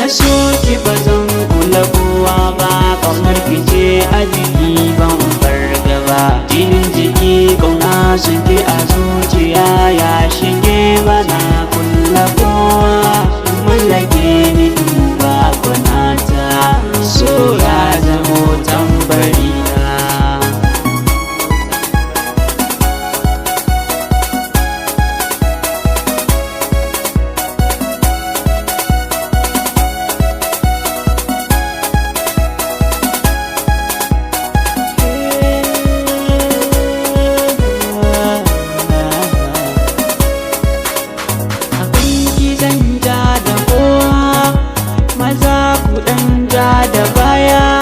so ki ba zan kula kowa ba, ƙaunar ki ce a jiki ban farga ba. Jinin jiki ƙauna sun ki a zuciya ya shige bana kula kowa. Mallake ni duba gwanata, so ya zamo tambari na. Da baya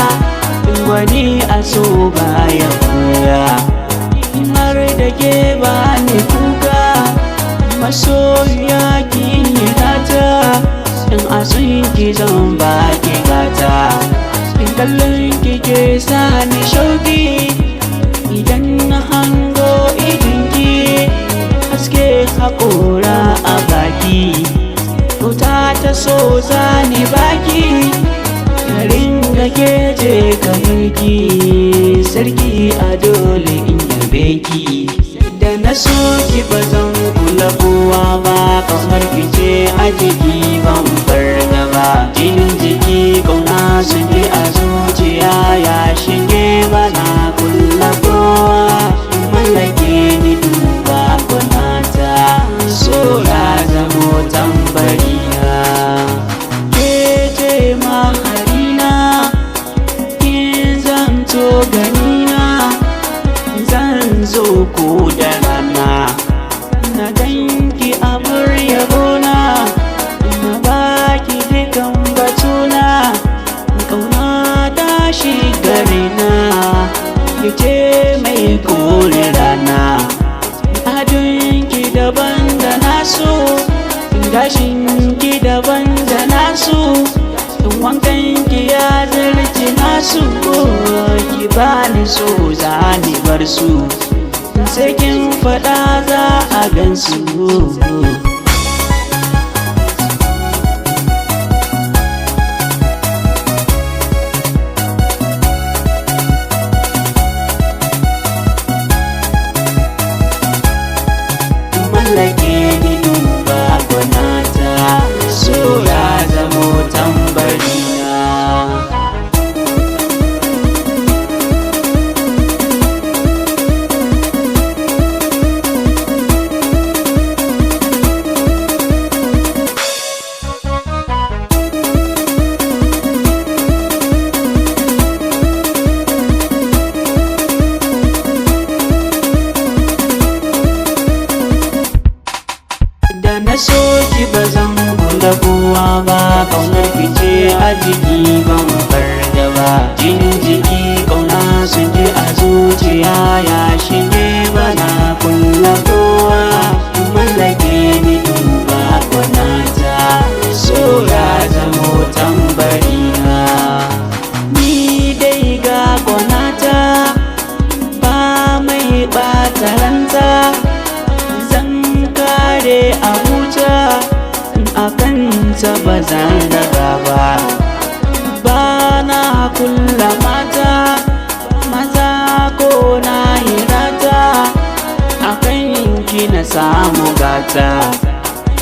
wani a so baya koya, har da ke ba ni kuka masoya ki yi nata. In a sun ki zan ba ki gata, in kallon ki ke sa ni shauki. Idan na hango idinki haske haƙora a baki, wuta ta so zani baki. Garin da ke je kamar sarki a dole in yabe ki. Da na so ki ba zan kula kowa ba, ƙaunar ki ce a jiki ban farga ba. Jinin jiki ƙauna sun ki a zuciya ya shige bana kula kowa. Mallake ni duba gwanata, so ya zamo tambari na. Ke ce ganina zan zo ko da rana, na ganki abur yabona, na baki dukan batuna. Ƙauna ta shiga raina, kice mai kore rana. Adonki daban da nasu, gashinki daban da nasu, wankanki ya zarci nasu. Ki bani so za ni bar su, sai kin faɗa za a gansu. Mallake ni duba gwanata, so ya zamo tambari na. Da na so ki ba zan kula kowa ba, ƙaunar ki ce a jiki ban farga ba. Jinin jiki ƙauna sun ki a zuciya ya shige bana kula kowa. Mallake ni duba gwanata, so ya zamo tambari na. Ni dai ga gwanata ba mai ɓata ranta, Abuja a kanta ba zan daga ba. Ba na kulla mata, maza ko na hirata, a kanki na samu gata.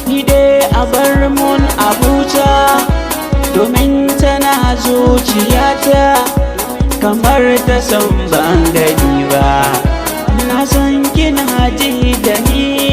Ni dai a bar mun Abuja, domin tana zuciyata kamar ta san ban gani ba. Na san kina ji da ni